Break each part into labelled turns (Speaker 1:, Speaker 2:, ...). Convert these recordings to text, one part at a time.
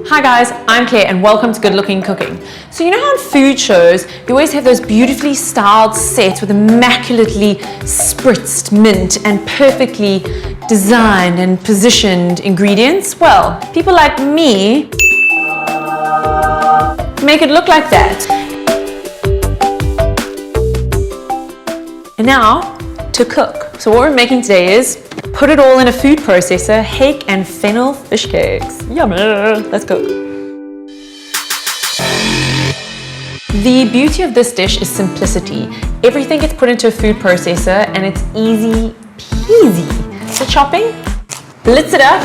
Speaker 1: Hi guys, I'm Claire and welcome to Good Looking Cooking. So you know how in food shows, you always have those beautifully styled sets with immaculately spritzed mint and perfectly designed and positioned ingredients? Well, people like me make it look like that. And now, to cook. So what we're making today is put it all in a food processor, Hake and Fennel fish cakes. Yummy! Let's cook. The beauty of this dish is simplicity. Everything gets put into a food processor and it's easy peasy. So chopping, blitz it up,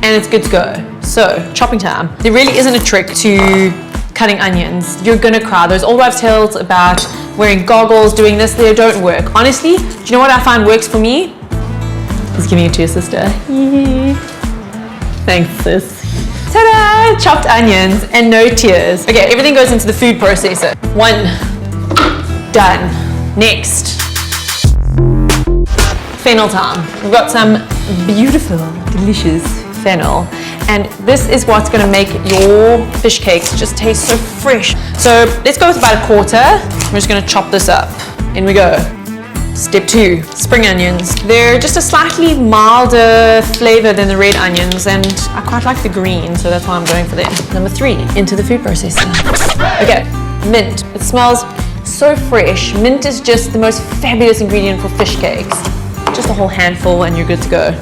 Speaker 1: and it's good to go. So, chopping time. There really isn't a trick to cutting onions. You're gonna cry. Those old wives' tales about wearing goggles, doing this, they don't work. Honestly, do you know what I find works for me? Is giving it to your sister. Thanks, sis. Ta-da! Chopped onions and no tears. Okay, everything goes into the food processor. One, done. Next, fennel time. We've got some beautiful, delicious fennel. And this is what's gonna make your fish cakes just taste so fresh. So let's go with about a quarter. We're just gonna chop this up. In we go. Step 2, spring onions. They're just a slightly milder flavor than the red onions, and I quite like the green, so that's why I'm going for them. Number 3, into the food processor. Okay, mint. It smells so fresh. Mint is just the most fabulous ingredient for fish cakes. Just a whole handful and you're good to go.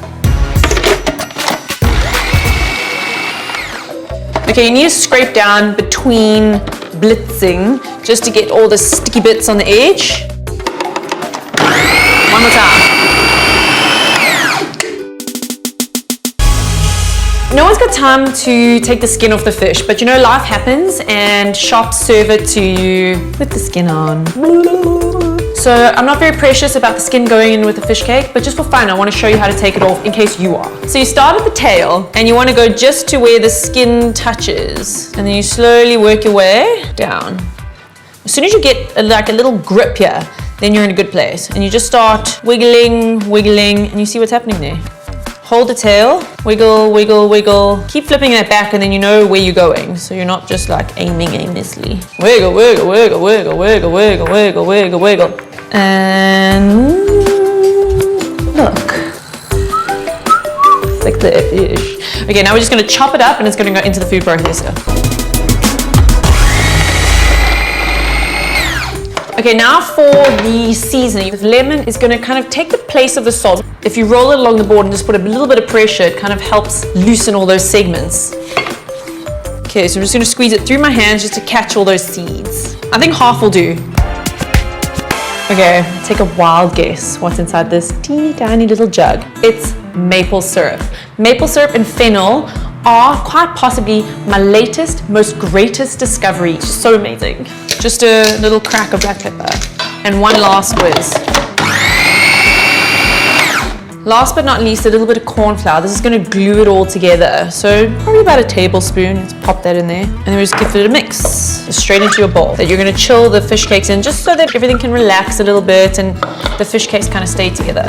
Speaker 1: Okay, you need to scrape down between blitzing just to get all the sticky bits on the edge. One more time. No one's got time to take the skin off the fish, but you know life happens and shops serve it to you with the skin on. So I'm not very precious about the skin going in with the fish cake, but just for fun, I want to show you how to take it off in case you are. So you start at the tail and you want to go just to where the skin touches, and then you slowly work your way down. As soon as you get like a little grip here, then you're in a good place. And you just start wiggling, and you see what's happening there. Hold the tail, wiggle, wiggle, wiggle. Keep flipping that back and then you know where you're going. So you're not just like aiming aimlessly. Wiggle, wiggle, wiggle, wiggle, wiggle, wiggle, wiggle, wiggle, wiggle. And look. It's like the fish. Okay, now we're just gonna chop it up and it's gonna go into the food processor. Okay, now for the seasoning. The lemon is gonna kind of take the place of the salt. If you roll it along the board and just put a little bit of pressure, it kind of helps loosen all those segments. Okay, so I'm just gonna squeeze it through my hands just to catch all those seeds. I think half will do. Okay, take a wild guess what's inside this teeny tiny little jug. It's maple syrup. Maple syrup and fennel are quite possibly my latest, most greatest discovery. It's so amazing. Just a little crack of black pepper and one last whiz. Last but not least, a little bit of corn flour. This is going to glue it all together. So probably about a tablespoon. Let's pop that in there. And then we just give it a mix. Just straight into your bowl that you're going to chill the fish cakes in just so that everything can relax a little bit and the fish cakes kind of stay together.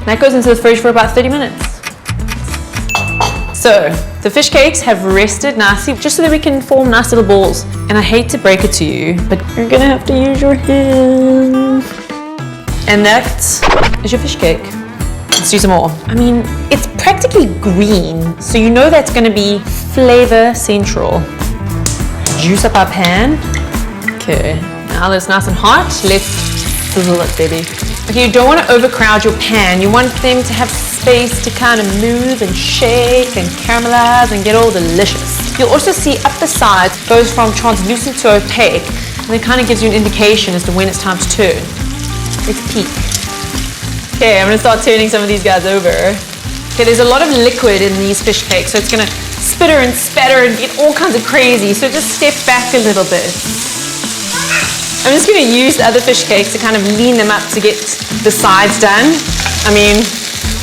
Speaker 1: That goes into the fridge for about 30 minutes. So the fish cakes have rested nicely just so that we can form nice little balls. And I hate to break it to you, but you're going to have to use your hands. And that is your fish cake. Let's do some more. I mean, it's practically green, so you know that's gonna be flavor central. Juice up our pan. Okay, now that it's nice and hot, let's sizzle it, baby. Okay, you don't want to overcrowd your pan. You want them to have space to kind of move and shake and caramelize and get all delicious. You'll also see up the sides goes from translucent to opaque, and it kind of gives you an indication as to when it's time to turn. Let's peek. Okay, I'm gonna start turning some of these guys over. Okay, there's a lot of liquid in these fish cakes, so it's gonna spitter and spatter and get all kinds of crazy, so just step back a little bit. I'm just gonna use the other fish cakes to kind of lean them up to get the sides done. I mean,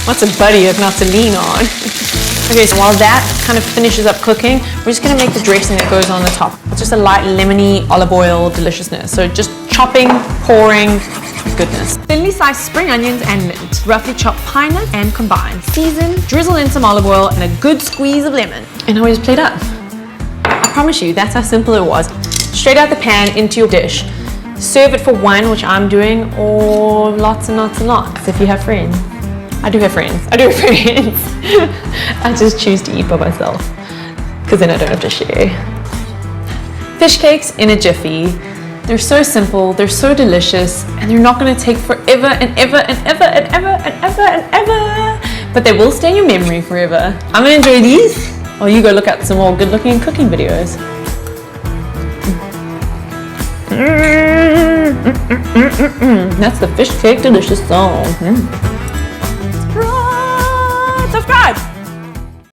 Speaker 1: what's a buddy if not to lean on? Okay, so while that kind of finishes up cooking, we're just gonna make the dressing that goes on the top. It's just a light lemony olive oil deliciousness. So just chopping, pouring, Goodness. Thinly sliced spring onions and mint. Roughly chopped pine nuts and combine. Season, drizzle in some olive oil and a good squeeze of lemon. And now we just plate up. I promise you, that's how simple it was. Straight out the pan into your dish. Serve it for one, which I'm doing, or lots and lots and lots if you have friends. I do have friends. I just choose to eat by myself because then I don't have to share. Fish cakes in a jiffy. They're so simple, they're so delicious, and they're not going to take forever and ever and ever and ever and ever and ever, but they will stay in your memory forever. I'm going to enjoy these while you go look at some more good looking cooking videos. That's the fish cake delicious song.